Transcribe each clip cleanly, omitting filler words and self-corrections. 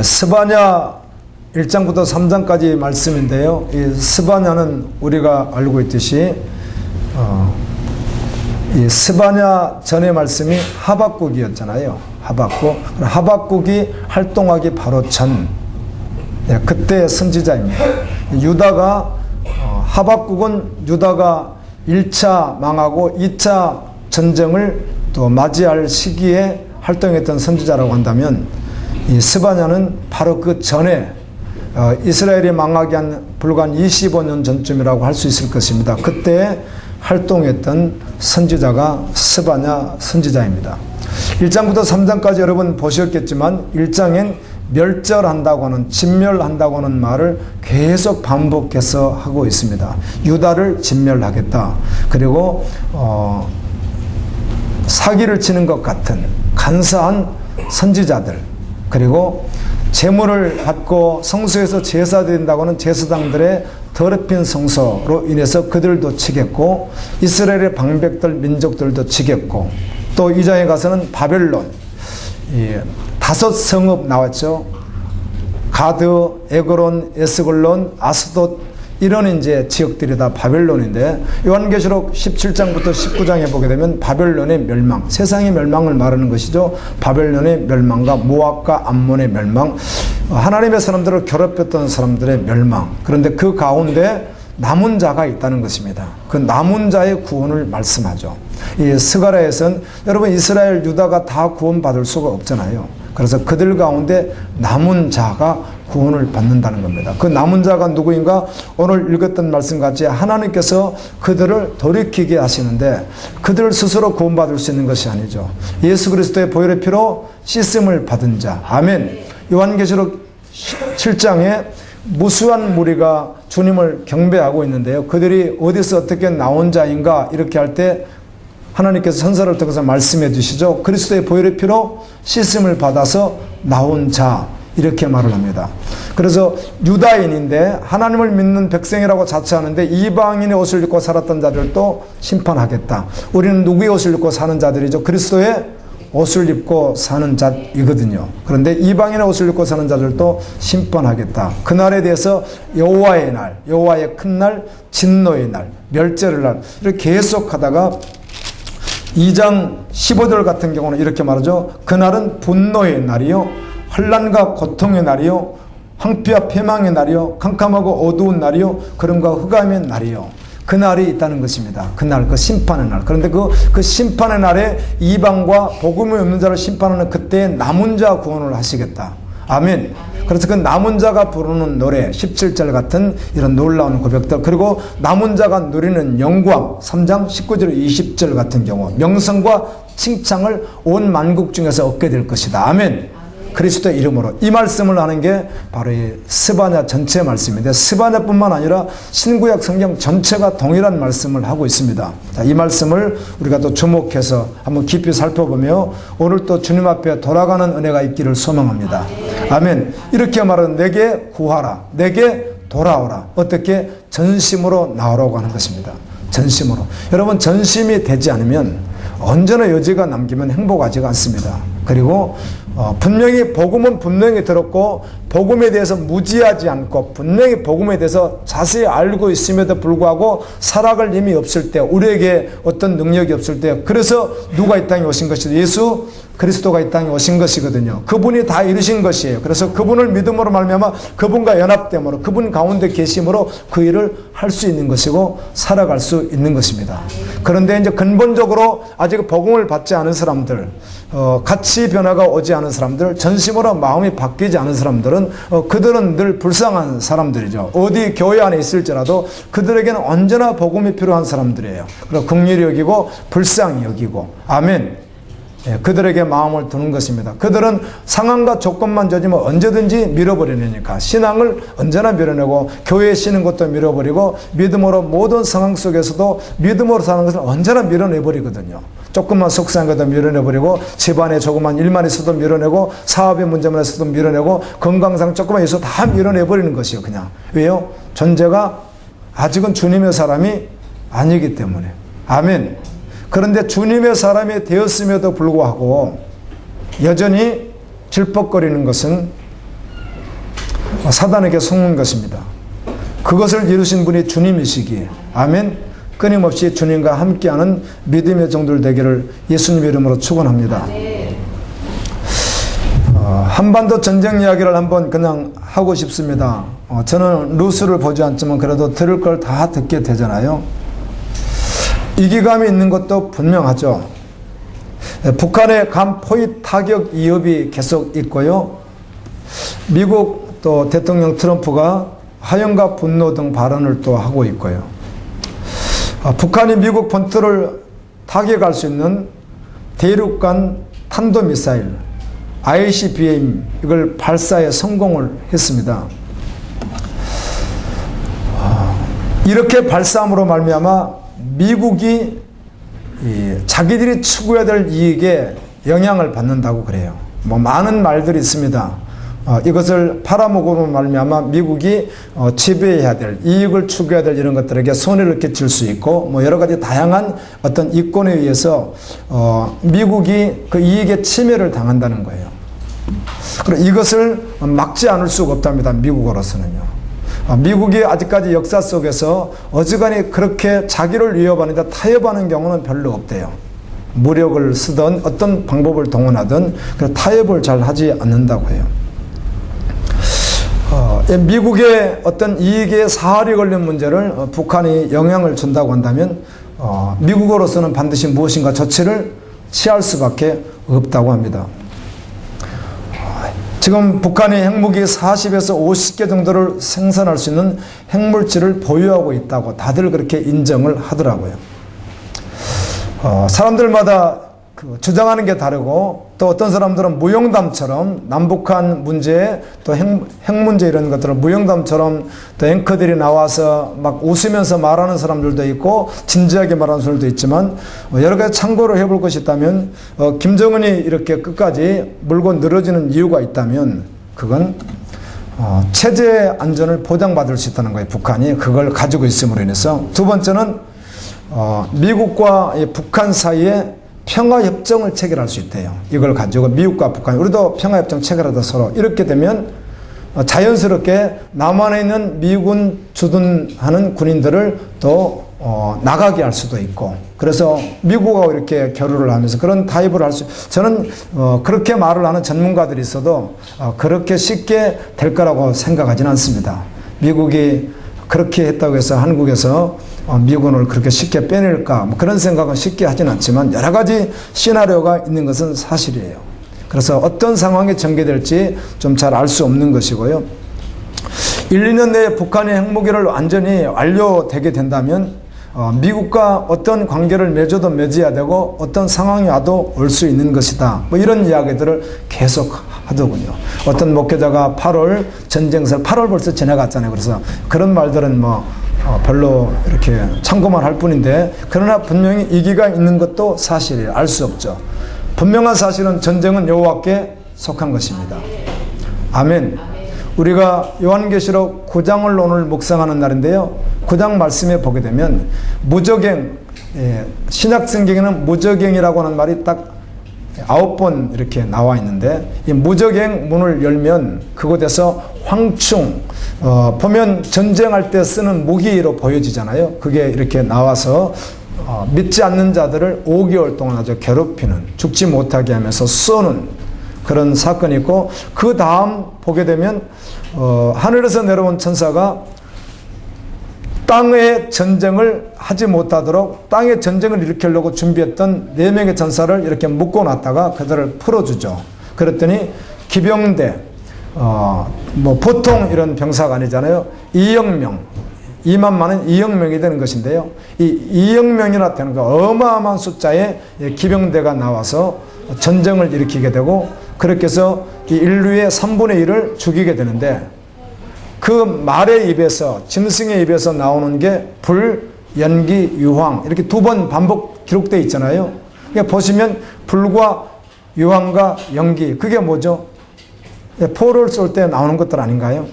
스바냐 1장부터 3장까지 말씀인데요. 이 스바냐는 우리가 알고 있듯이 이 스바냐 전의 말씀이 하박국이었잖아요. 하박국이 활동하기 바로 전 그때의 선지자입니다. 유다가 하박국은 유다가 1차 망하고 2차 전쟁을 또 맞이할 시기에 활동했던 선지자라고 한다면 이 스바냐는 바로 그 전에 이스라엘이 망하기 한 불과 25년 전쯤이라고 할 수 있을 것입니다. 그때 활동했던 선지자가 스바냐 선지자입니다. 1장부터 3장까지 여러분 보셨겠지만 1장엔 멸절한다고 하는, 진멸한다고 하는 말을 계속 반복해서 하고 있습니다. 유다를 진멸하겠다. 그리고 사기를 치는 것 같은 간사한 선지자들, 그리고 재물을 받고 성소에서 제사드린다고 하는 제사장들의 더럽힌 성소로 인해서 그들도 치겠고 이스라엘의 방백들 민족들도 치겠고, 또 이 장에 가서는 바벨론, 5 성읍 나왔죠. 가드, 에그론, 에스글론, 아스돗, 이런 이제 지역들이 다 바벨론인데, 요한계시록 17장부터 19장에 보게 되면 바벨론의 멸망, 세상의 멸망을 말하는 것이죠. 바벨론의 멸망과 모압과 암몬의 멸망, 하나님의 사람들을 괴롭혔던 사람들의 멸망. 그런데 그 가운데 남은 자가 있다는 것입니다. 그 남은 자의 구원을 말씀하죠. 이 스가랴에서는 여러분 이스라엘 유다가 다 구원받을 수가 없잖아요. 그래서 그들 가운데 남은 자가 구원을 받는다는 겁니다. 그 남은 자가 누구인가? 오늘 읽었던 말씀같이 하나님께서 그들을 돌이키게 하시는데 그들 스스로 구원받을 수 있는 것이 아니죠. 예수 그리스도의 보혈의 피로 씻음을 받은 자. 아멘. 요한계시록 7장에 무수한 무리가 주님을 경배하고 있는데요. 그들이 어디서 어떻게 나온 자인가 이렇게 할 때 하나님께서 선서를 통해서 말씀해 주시죠. 그리스도의 보혈의 피로 씻음을 받아서 나온 자, 이렇게 말을 합니다. 그래서 유다인인데 하나님을 믿는 백성이라고 자처하는데 이방인의 옷을 입고 살았던 자들도 심판하겠다. 우리는 누구의 옷을 입고 사는 자들이죠? 그리스도의 옷을 입고 사는 자이거든요. 그런데 이방인의 옷을 입고 사는 자들도 심판하겠다. 그날에 대해서 여호와의 날, 여호와의 큰 날, 진노의 날, 멸절의 날, 이렇게 계속하다가 2장 15절 같은 경우는 이렇게 말하죠. 그날은 분노의 날이요, 환난과 고통의 날이요, 황폐와 패망의 날이요, 캄캄하고 어두운 날이요, 그름과 흑암의 날이요. 그 날이 있다는 것입니다. 그날, 그 심판의 날. 그런데 그 심판의 날에 이방과 복음이 없는 자를 심판하는 그때에 남은 자 구원을 하시겠다. 아멘. 그래서 그 남은 자가 부르는 노래 17절 같은 이런 놀라운 고백들, 그리고 남은 자가 누리는 영광 3장 19절 20절 같은 경우 명성과 칭찬을 온 만국 중에서 얻게 될 것이다. 아멘. 그리스도의 이름으로. 이 말씀을 하는 게 바로 이 스바냐 전체 말씀인데, 스바냐뿐만 아니라 신구약 성경 전체가 동일한 말씀을 하고 있습니다. 자, 이 말씀을 우리가 또 주목해서 한번 깊이 살펴보며 오늘 또 주님 앞에 돌아가는 은혜가 있기를 소망합니다. 아멘. 이렇게 말하는 내게 구하라, 내게 돌아오라. 어떻게? 전심으로 나오라고 하는 것입니다. 전심으로. 여러분, 전심이 되지 않으면 언제나 여지가 남기면 행복하지가 않습니다. 그리고 분명히 복음은 분명히 들었고 복음에 대해서 무지하지 않고 분명히 복음에 대해서 자세히 알고 있음에도 불구하고 살아갈 힘이 없을 때, 우리에게 어떤 능력이 없을 때, 그래서 누가 이 땅에 오신 것이죠? 예수 그리스도가 이 땅에 오신 것이거든요. 그분이 다 이루신 것이에요. 그래서 그분을 믿음으로 말미암아 그분과 연합됨으로, 그분 가운데 계심으로 그 일을 할 수 있는 것이고 살아갈 수 있는 것입니다. 그런데 이제 근본적으로 아직 복음을 받지 않은 사람들, 가치 변화가 오지 않은 사람들, 전심으로 마음이 바뀌지 않은 사람들은 그들은 늘 불쌍한 사람들이죠. 어디 교회 안에 있을지라도 그들에게는 언제나 복음이 필요한 사람들이에요. 그리고 긍휼히 여기고 불쌍히 여기고. 아멘. 그들에게 마음을 두는 것입니다. 그들은 상황과 조건만 젖으면 언제든지 밀어버리니까 신앙을 언제나 밀어내고, 교회에 쉬는 것도 밀어버리고, 믿음으로 모든 상황 속에서도 믿음으로 사는 것을 언제나 밀어내버리거든요. 조금만 속상한 것도 밀어내버리고, 집안에 조그만 일만 있어도 밀어내고, 사업의 문제만 있어도 밀어내고, 건강상 조금만 있어도 다 밀어내버리는 것이요. 그냥. 왜요? 존재가 아직은 주님의 사람이 아니기 때문에. 아멘. 그런데 주님의 사람이 되었음에도 불구하고 여전히 질퍽거리는 것은 사단에게 속는 것입니다. 그것을 이루신 분이 주님이시기에 아멘. 끊임없이 주님과 함께하는 믿음의 종들 되기를 예수님 이름으로 축원합니다. 한반도 전쟁 이야기를 한번 그냥 하고 싶습니다. 저는 루스를 보지 않지만 그래도 들을 걸 다 듣게 되잖아요. 이기감이 있는 것도 분명하죠. 북한의 간 포위 타격 위협이 계속 있고요. 미국 또 대통령 트럼프가 화염과 분노 등 발언을 또 하고 있고요. 북한이 미국 본토를 타격할 수 있는 대륙간 탄도미사일 ICBM 이걸 발사에 성공을 했습니다. 이렇게 발사함으로 말미암아 미국이 자기들이 추구해야 될 이익에 영향을 받는다고 그래요. 많은 말들이 있습니다. 이것을 팔아먹으로 말미암아 미국이 지배해야 될 이익을 추구해야 될 이런 것들에게 손해를 끼칠 수 있고 여러 가지 다양한 어떤 이권에 의해서 미국이 그 이익에 침해를 당한다는 거예요. 그리고 이것을 막지 않을 수가 없답니다. 미국으로서는요. 미국이 아직까지 역사 속에서 어지간히 그렇게 자기를 위협하는데 타협하는 경우는 별로 없대요. 무력을 쓰든 어떤 방법을 동원하든 타협을 잘 하지 않는다고 해요. 미국의 어떤 이익에 사활이 걸린 문제를 북한이 영향을 준다고 한다면 미국으로서는 반드시 무엇인가 조치를 취할 수밖에 없다고 합니다. 지금 북한이 핵무기 40에서 50개 정도를 생산할 수 있는 핵물질을 보유하고 있다고 다들 그렇게 인정을 하더라고요. 사람들마다 주장하는 게 다르고 또 어떤 사람들은 무용담처럼 남북한 문제 또 핵 문제 이런 것들을 무용담처럼 또 앵커들이 나와서 막 웃으면서 말하는 사람들도 있고 진지하게 말하는 사람들도 있지만 여러 가지 참고를 해볼 것이 있다면 김정은이 이렇게 끝까지 물고 늘어지는 이유가 있다면 그건 체제 안전을 보장받을 수 있다는 거예요. 북한이 그걸 가지고 있음으로 인해서. 두 번째는 미국과 북한 사이에 평화협정을 체결할 수 있대요. 이걸 가지고 미국과 북한, 우리도 평화협정 체결하다 서로 이렇게 되면 자연스럽게 남한에 있는 미군 주둔하는 군인들을 또 나가게 할 수도 있고 그래서 미국하고 이렇게 교류를 하면서 그런 타협을 할 수 저는 그렇게 말을 하는 전문가들이 있어도 그렇게 쉽게 될 거라고 생각하지는 않습니다. 미국이 그렇게 했다고 해서 한국에서 미군을 그렇게 쉽게 빼낼까 그런 생각은 쉽게 하진 않지만 여러 가지 시나리오가 있는 것은 사실이에요. 그래서 어떤 상황이 전개될지 좀 잘 알 수 없는 것이고요. 1, 2년 내에 북한의 핵무기를 완전히 완료되게 된다면 미국과 어떤 관계를 맺어도 맺어야 되고 어떤 상황이 와도 올 수 있는 것이다. 이런 이야기들을 계속 하더군요. 어떤 목회자가 8월 전쟁설 8월 벌써 지나갔잖아요. 그래서 그런 말들은 별로 이렇게 참고만 할 뿐인데 그러나 분명히 이기가 있는 것도 사실이에요. 알 수 없죠. 분명한 사실은 전쟁은 여호와께 속한 것입니다. 아멘. 우리가 요한계시록 9장을 오늘 묵상하는 날인데요. 9장 말씀에 보게 되면 무저갱, 신약성경에는 무저갱이라고 하는 말이 딱 9번 이렇게 나와 있는데 이 무저갱 문을 열면 그곳에서 황충 보면 전쟁할 때 쓰는 무기로 보여지잖아요. 그게 이렇게 나와서 믿지 않는 자들을 5개월 동안 아주 괴롭히는 죽지 못하게 하면서 쏘는 그런 사건이 있고 그 다음 보게 되면 하늘에서 내려온 천사가 땅의 전쟁을 하지 못하도록 땅의 전쟁을 일으키려고 준비했던 4명의 전사를 이렇게 묶어놨다가 그들을 풀어주죠. 그랬더니 기병대 보통 이런 병사가 아니잖아요. 2억 명 2만 많은 2억 명이 되는 것인데요. 이 2억 명이나 되는 거 어마어마한 숫자의 기병대가 나와서 전쟁을 일으키게 되고 그렇게 해서 이 인류의 3분의 1을 죽이게 되는데 그 말의 입에서 짐승의 입에서 나오는 게 불, 연기, 유황 이렇게 2번 반복 기록되어 있잖아요. 그러니까 보시면 불과 유황과 연기 그게 뭐죠? 포를 쏠 때 나오는 것들 아닌가요?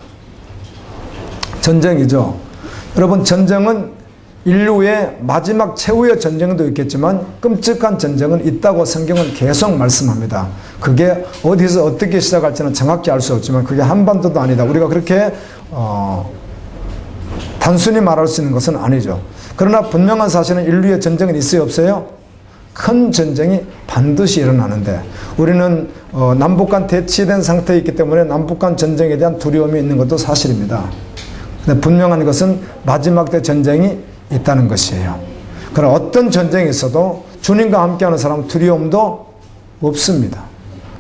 전쟁이죠. 여러분 전쟁은 인류의 마지막 최후의 전쟁도 있겠지만 끔찍한 전쟁은 있다고 성경은 계속 말씀합니다. 그게 어디서 어떻게 시작할지는 정확히 알 수 없지만 그게 한반도도 아니다. 우리가 그렇게 단순히 말할 수 있는 것은 아니죠. 그러나 분명한 사실은 인류의 전쟁은 있어요, 없어요? 큰 전쟁이 반드시 일어나는데 우리는 남북 간 대치된 상태에 있기 때문에 남북 간 전쟁에 대한 두려움이 있는 것도 사실입니다. 근데 분명한 것은 마지막 때 전쟁이 있다는 것이에요. 그러나 어떤 전쟁이 있어도 주님과 함께하는 사람은 두려움도 없습니다.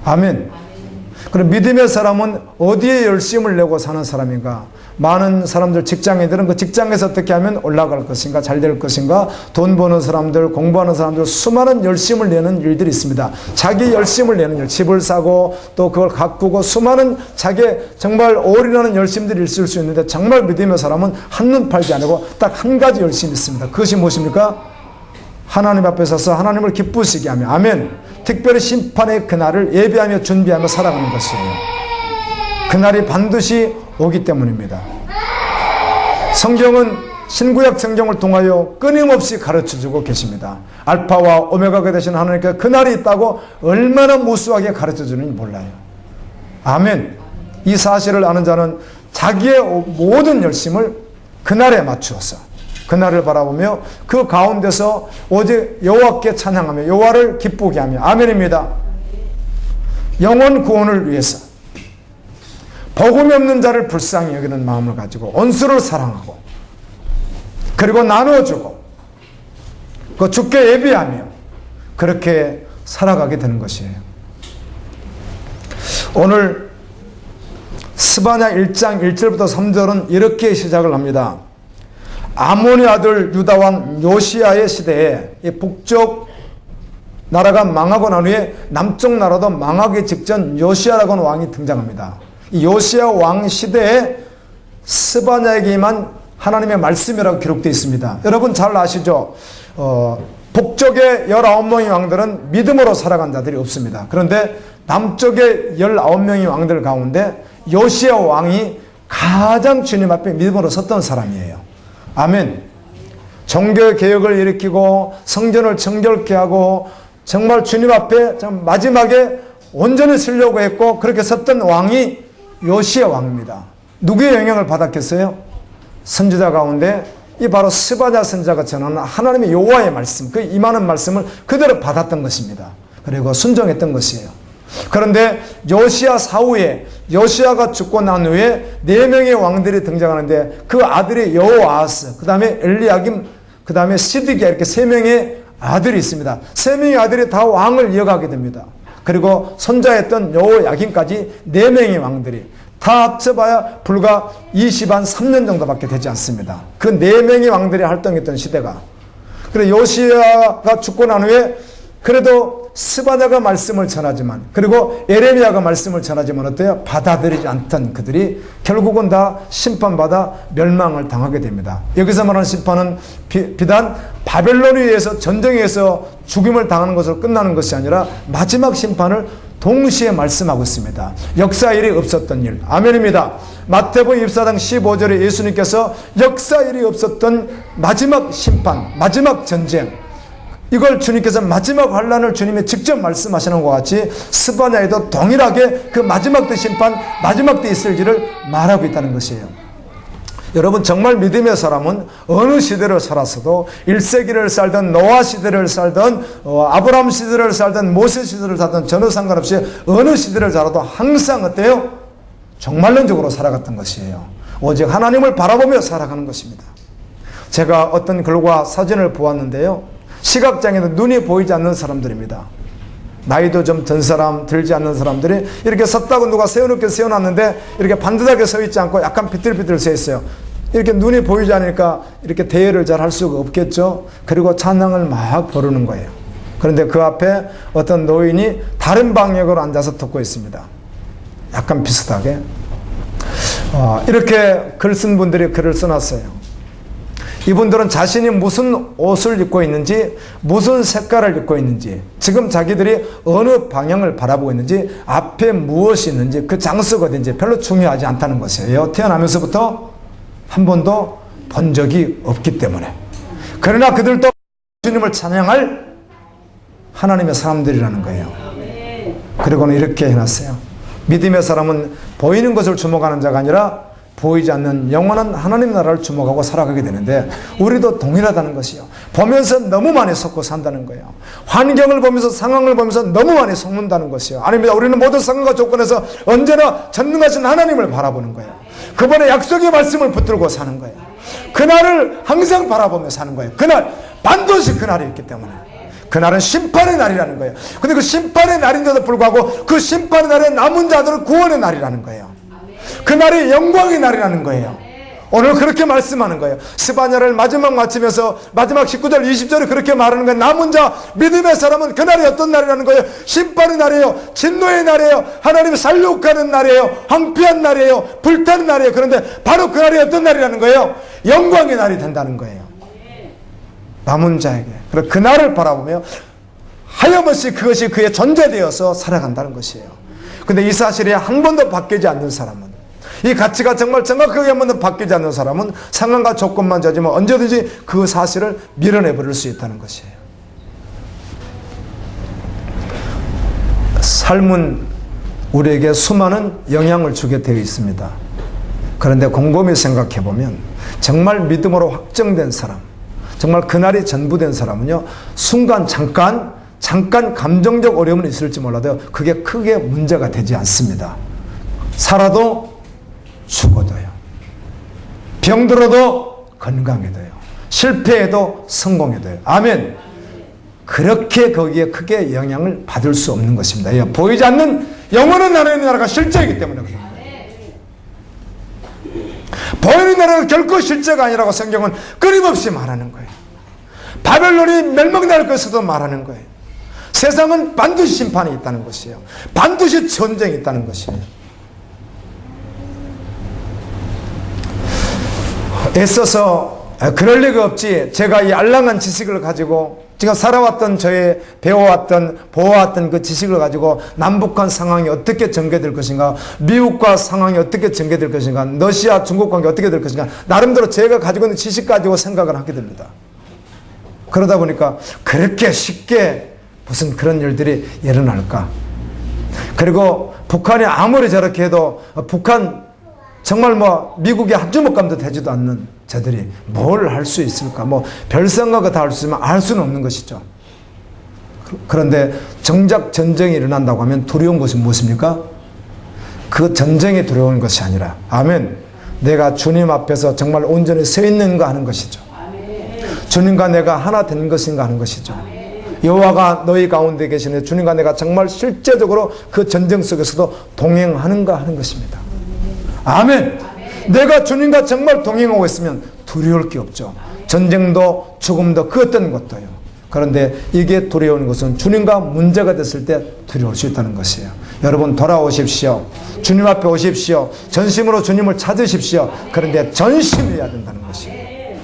아멘. 그럼 믿음의 사람은 어디에 열심을 내고 사는 사람인가? 많은 사람들, 직장인들은 그 직장에서 어떻게 하면 올라갈 것인가, 잘 될 것인가, 돈 버는 사람들, 공부하는 사람들, 수많은 열심을 내는 일들이 있습니다. 자기 열심을 내는 일, 집을 사고 또 그걸 가꾸고 수많은 자기 정말 올인하는 열심들이 있을 수 있는데 정말 믿음의 사람은 한눈 팔지 않고 딱 한 가지 열심이 있습니다. 그것이 무엇입니까? 하나님 앞에 서서 하나님을 기쁘시게 하며, 아멘. 특별히 심판의 그날을 예비하며 준비하며 살아가는 것이에요. 그날이 반드시 오기 때문입니다. 성경은 신구약 성경을 통하여 끊임없이 가르쳐주고 계십니다. 알파와 오메가가 되신 하나님께 그날이 있다고 얼마나 무수하게 가르쳐주는지 몰라요. 아멘. 이 사실을 아는 자는 자기의 모든 열심을 그날에 맞추어서 그날을 바라보며 그 가운데서 오직 여호와께 찬양하며 여호와를 기쁘게 하며, 아멘입니다. 영혼 구원을 위해서 복음이 없는 자를 불쌍히 여기는 마음을 가지고 원수를 사랑하고 그리고 나눠주고 그 주께 예비하며 그렇게 살아가게 되는 것이에요. 오늘 스바냐 1장 1절부터 3절은 이렇게 시작을 합니다. 아몬의 아들 유다왕 요시야의 시대에 이 북쪽 나라가 망하고 난 후에 남쪽 나라도 망하기 직전 요시야라고 하는 왕이 등장합니다. 이 요시야 왕 시대에 스바냐에게만 하나님의 말씀이라고 기록되어 있습니다. 여러분 잘 아시죠? 북쪽의 19명의 왕들은 믿음으로 살아간 자들이 없습니다. 그런데 남쪽의 19명의 왕들 가운데 요시야 왕이 가장 주님 앞에 믿음으로 섰던 사람이에요. 아멘. 종교 개혁을 일으키고 성전을 정결케 하고 정말 주님 앞에 마지막에 온전히 서려고 했고 그렇게 섰던 왕이 요시야 왕입니다. 누구의 영향을 받았겠어요? 선지자 가운데 이 바로 스바냐 선지자가 전하는 하나님의 여호와의 말씀, 그 임하는 말씀을 그대로 받았던 것입니다. 그리고 순종했던 것이에요. 그런데 요시야 사후에 요시야가 죽고 난 후에 4명의 왕들이 등장하는데 그 아들이 여호아하스, 그 다음에 엘리야김, 그 다음에 시드기야, 이렇게 3명의 아들이 있습니다. 3명의 아들이 다 왕을 이어가게 됩니다. 그리고 손자였던 여호야김까지 4명의 왕들이 다 합쳐봐야 불과 3년 정도밖에 되지 않습니다. 그 4명의 왕들이 활동했던 시대가. 그래 요시야가 죽고 난 후에 그래도 스바냐가 말씀을 전하지만 그리고 에레미야가 말씀을 전하지만 어때요? 받아들이지 않던 그들이 결국은 다 심판받아 멸망을 당하게 됩니다. 여기서 말하는 심판은 비단 바벨론에 의해서 전쟁에 의해서 죽임을 당하는 것으로 끝나는 것이 아니라 마지막 심판을 동시에 말씀하고 있습니다. 역사 일이 없었던 일. 아멘입니다. 마태복음 24장 15절에 예수님께서 역사 일이 없었던 마지막 심판, 마지막 전쟁, 이걸 주님께서 마지막 환란을 주님이 직접 말씀하시는 것 같이 스바냐에도 동일하게 그 마지막 때 심판, 마지막 때 있을 일을 말하고 있다는 것이에요. 여러분 정말 믿음의 사람은 어느 시대를 살았어도 1세기를 살든 노아 시대를 살든 아브라함 시대를 살든 모세 시대를 살든 전혀 상관없이 어느 시대를 살아도 항상 어때요? 종말론적으로 살아갔던 것이에요. 오직 하나님을 바라보며 살아가는 것입니다. 제가 어떤 글과 사진을 보았는데요. 시각장애는 눈이 보이지 않는 사람들입니다. 나이도 좀 든 사람, 들지 않는 사람들이 이렇게 섰다고 누가 세워놓게 세워놨는데 이렇게 반듯하게 서 있지 않고 약간 비틀비틀 서 있어요. 이렇게 눈이 보이지 않으니까 이렇게 대회를 잘 할 수가 없겠죠. 그리고 찬양을 막 부르는 거예요. 그런데 그 앞에 어떤 노인이 다른 방향으로 앉아서 듣고 있습니다. 약간 비슷하게. 이렇게 글 쓴 분들이 글을 써놨어요. 이분들은 자신이 무슨 옷을 입고 있는지, 무슨 색깔을 입고 있는지, 지금 자기들이 어느 방향을 바라보고 있는지, 앞에 무엇이 있는지, 그 장소가 어딘지 별로 중요하지 않다는 것이에요. 태어나면서부터 한 번도 본 적이 없기 때문에. 그러나 그들도 주님을 찬양할 하나님의 사람들이라는 거예요. 그리고는 이렇게 해놨어요. 믿음의 사람은 보이는 것을 주목하는 자가 아니라 보이지 않는 영원한 하나님 나라를 주목하고 살아가게 되는데, 우리도 동일하다는 것이요. 보면서 너무 많이 속고 산다는 거예요. 환경을 보면서, 상황을 보면서 너무 많이 속는다는 것이요. 아닙니다. 우리는 모든 상황과 조건에서 언제나 전능하신 하나님을 바라보는 거예요. 그분의 약속의 말씀을 붙들고 사는 거예요. 그날을 항상 바라보며 사는 거예요. 그날, 반드시 그날이 있기 때문에. 그날은 심판의 날이라는 거예요. 근데 그 심판의 날인데도 불구하고 그 심판의 날에 남은 자들은 구원의 날이라는 거예요. 그날이 영광의 날이라는 거예요. 오늘 그렇게 말씀하는 거예요. 스바냐를 마지막 마치면서 마지막 19절 20절에 그렇게 말하는 거예요. 남은 자 믿음의 사람은 그날이 어떤 날이라는 거예요? 심판의 날이에요. 진노의 날이에요. 하나님이 살육하는 날이에요. 황폐한 날이에요. 불타는 날이에요. 그런데 바로 그날이 어떤 날이라는 거예요? 영광의 날이 된다는 거예요. 남은 자에게. 그래서 그날을 바라보며 하염없이 그것이 그의 존재되어서 살아간다는 것이에요. 근데 이 사실이 한 번도 바뀌지 않는 사람은, 이 가치가 정말 정확하게 한 번도 바뀌지 않는 사람은 상황과 조건만 자지만 언제든지 그 사실을 밀어내버릴 수 있다는 것이에요. 삶은 우리에게 수많은 영향을 주게 되어 있습니다. 그런데 곰곰이 생각해 보면 정말 믿음으로 확정된 사람, 정말 그날이 전부된 사람은요, 순간 잠깐 감정적 어려움은 있을지 몰라도 그게 크게 문제가 되지 않습니다. 살아도 죽어도요, 병들어도 건강해도요, 실패해도 성공해도요. 아멘. 그렇게 거기에 크게 영향을 받을 수 없는 것입니다. 보이지 않는 영원한 하나님의 나라가 실제이기 때문에 그런 거예요. 보이는 나라가 결코 실제가 아니라고 성경은 끊임없이 말하는 거예요. 바벨론이 멸망될 것에도 말하는 거예요. 세상은 반드시 심판이 있다는 것이에요. 반드시 전쟁이 있다는 것이에요. 애써서 그럴 리가 없지, 제가 이 알량한 지식을 가지고 제가 살아왔던, 저의 배워왔던, 보아왔던 그 지식을 가지고 남북한 상황이 어떻게 전개될 것인가, 미국과 상황이 어떻게 전개될 것인가, 러시아 중국 관계 어떻게 될 것인가, 나름대로 제가 가지고 있는 지식 가지고 생각을 하게 됩니다. 그러다 보니까 그렇게 쉽게 무슨 그런 일들이 일어날까. 그리고 북한이 아무리 저렇게 해도 북한 정말 미국의 한 주먹감도 되지도 않는 저들이 뭘 할 수 있을까? 별 생각을 다 할 수 있으면 알 수는 없는 것이죠. 그런데 정작 전쟁이 일어난다고 하면 두려운 것이 무엇입니까? 그 전쟁이 두려운 것이 아니라, 아멘, 내가 주님 앞에서 정말 온전히 서 있는가 하는 것이죠. 주님과 내가 하나 된 것인가 하는 것이죠. 여호와가 너희 가운데 계시네, 주님과 내가 정말 실제적으로 그 전쟁 속에서도 동행하는가 하는 것입니다. 아멘. 내가 주님과 정말 동행하고 있으면 두려울 게 없죠. 전쟁도 죽음도 그 어떤 것도요. 그런데 이게 두려운 것은 주님과 문제가 됐을 때 두려울 수 있다는 것이에요. 여러분, 돌아오십시오. 주님 앞에 오십시오. 전심으로 주님을 찾으십시오. 그런데 전심해야 된다는 것이에요.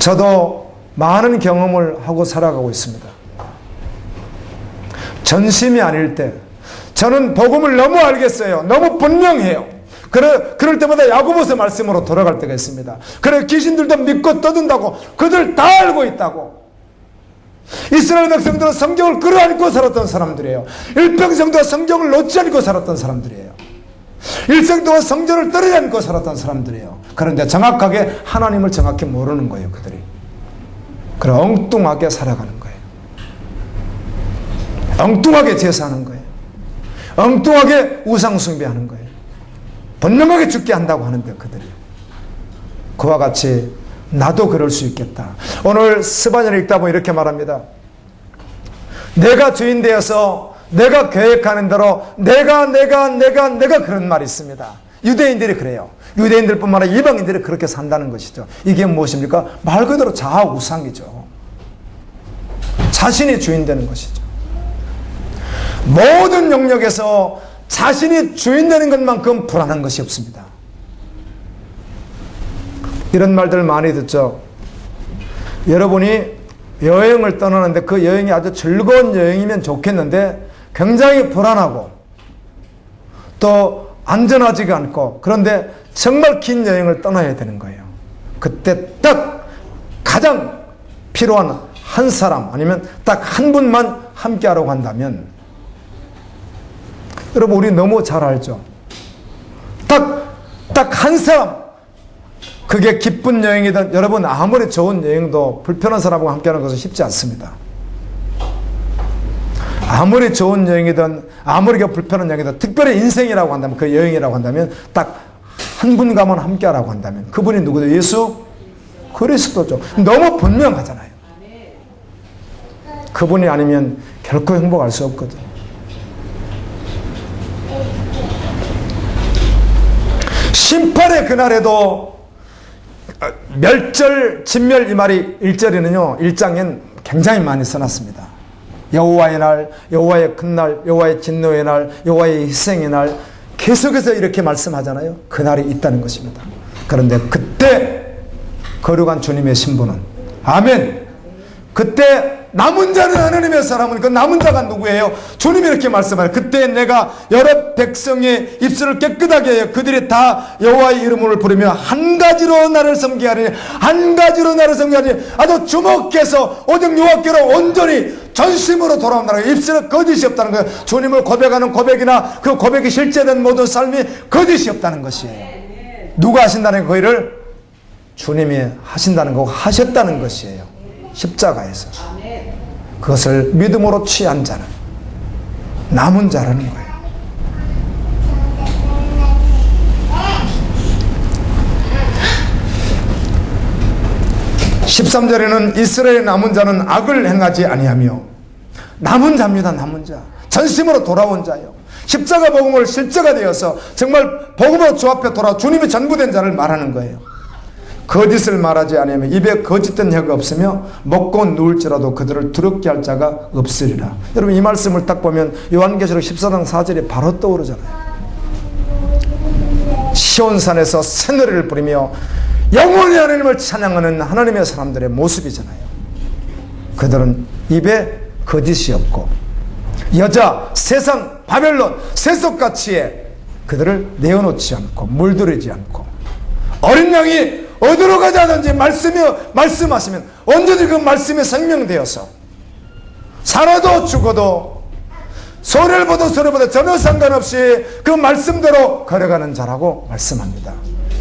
저도 많은 경험을 하고 살아가고 있습니다. 전심이 아닐 때 저는 복음을 너무 알겠어요. 너무 분명해요. 그럴 때마다 야고보서 말씀으로 돌아갈 때가 있습니다. 그래, 귀신들도 믿고 떠든다고, 그들 다 알고 있다고. 이스라엘 백성들은 성경을 끌어안고 살았던 사람들이에요. 일평생 동안 성경을 놓지 않고 살았던 사람들이에요. 일생 동안 성전을 떨어지 않고 살았던 사람들이에요. 그런데 정확하게 하나님을 정확히 모르는 거예요, 그들이. 그래, 엉뚱하게 살아가는 거예요. 엉뚱하게 제사하는 거예요. 엉뚱하게 우상숭배하는 거예요. 분명하게 죽게 한다고 하는데 그들이. 그와 같이 나도 그럴 수 있겠다. 오늘 스바냐를 읽다 보면 이렇게 말합니다. 내가 주인 되어서 내가 계획하는 대로 내가 그런 말이 있습니다. 유대인들이 그래요. 유대인들뿐만 아니라 이방인들이 그렇게 산다는 것이죠. 이게 무엇입니까? 말 그대로 자아우상이죠. 자신이 주인 되는 것이죠. 모든 영역에서 자신이 주인 되는 것만큼 불안한 것이 없습니다. 이런 말들 많이 듣죠. 여러분이 여행을 떠나는데 그 여행이 아주 즐거운 여행이면 좋겠는데 굉장히 불안하고 또 안전하지가 않고, 그런데 정말 긴 여행을 떠나야 되는 거예요. 그때 딱 가장 필요한 한 사람 아니면 딱 한 분만 함께 하라고 한다면, 여러분 우리 너무 잘 알죠. 딱 한 사람, 그게 기쁜 여행이든, 여러분 아무리 좋은 여행도 불편한 사람과 함께하는 것은 쉽지 않습니다. 아무리 좋은 여행이든 아무리 불편한 여행이든, 특별히 인생이라고 한다면, 그 여행이라고 한다면 딱 한 분과만 함께하라고 한다면 그분이 누구죠? 예수 그리스도죠. 너무 분명하잖아요. 그분이 아니면 결코 행복할 수 없거든. 심판의 그날에도 멸절, 진멸, 이 말이 1절에는요, 1장엔 굉장히 많이 써놨습니다. 여호와의 날, 여호와의 큰 날, 여호와의 진노의 날, 여호와의 희생의 날, 계속해서 이렇게 말씀하잖아요. 그날이 있다는 것입니다. 그런데 그때 거룩한 주님의 신부는, 아멘, 그때 남은 자는 하나님의 사람은, 그 남은 자가 누구예요? 주님이 이렇게 말씀하세요. 그때 내가 여러 백성의 입술을 깨끗하게 하여 그들이 다 여호와의 이름을 부르며 한 가지로 나를 섬기게 하리니, 한 가지로 나를 섬기게 하리니, 아주 주목해서 오직 여호와께로 온전히 전심으로 돌아온다는 거예요. 입술에 거짓이 없다는 거예요. 주님을 고백하는 고백이나 그 고백이 실제된 모든 삶이 거짓이 없다는 것이에요. 누가 하신다는 거를? 주님이 하신다는 거고 하셨다는 것이에요. 십자가에서. 그것을 믿음으로 취한 자는 남은 자라는 거예요. 13절에는 이스라엘의 남은 자는 악을 행하지 아니하며, 남은 자입니다. 남은 자, 전심으로 돌아온 자요, 십자가 복음을 실제가 되어서 정말 복음으로 주 앞에 돌아 주님이 전부된 자를 말하는 거예요. 거짓을 말하지 아니하면 입에 거짓된 혀가 없으며 먹고 누울지라도 그들을 두렵게 할 자가 없으리라. 여러분 이 말씀을 딱 보면 요한계시록 14장 4절이 바로 떠오르잖아요. 시온산에서 새노래를 부르며 영원히 하나님을 찬양하는 하나님의 사람들의 모습이잖아요. 그들은 입에 거짓이 없고 여자, 세상, 바벨론, 세속가치에 그들을 내어놓지 않고 물들이지 않고, 어린 양이 어디로 가지 않은지 말씀하시면 언제든지 그 말씀이 생명되어서 살아도 죽어도 소리를 보도 소리를 보도 전혀 상관없이 그 말씀대로 걸어가는 자라고 말씀합니다.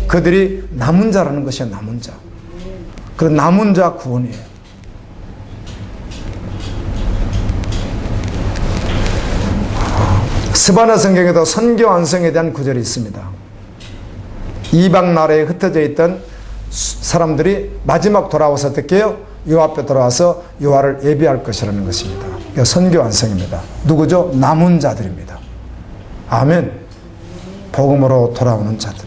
그들이 남은 자라는 것이야. 남은 자. 그 남은 자 구원이에요. 스바나 성경에도 선교 완성에 대한 구절이 있습니다. 이방 나라에 흩어져 있던 사람들이 마지막 돌아와서 어떻게 해요? 여호와 앞에 돌아와서 여호와를 예배할 것이라는 것입니다. 이거 선교 완성입니다. 누구죠? 남은 자들입니다. 아멘. 복음으로 돌아오는 자들.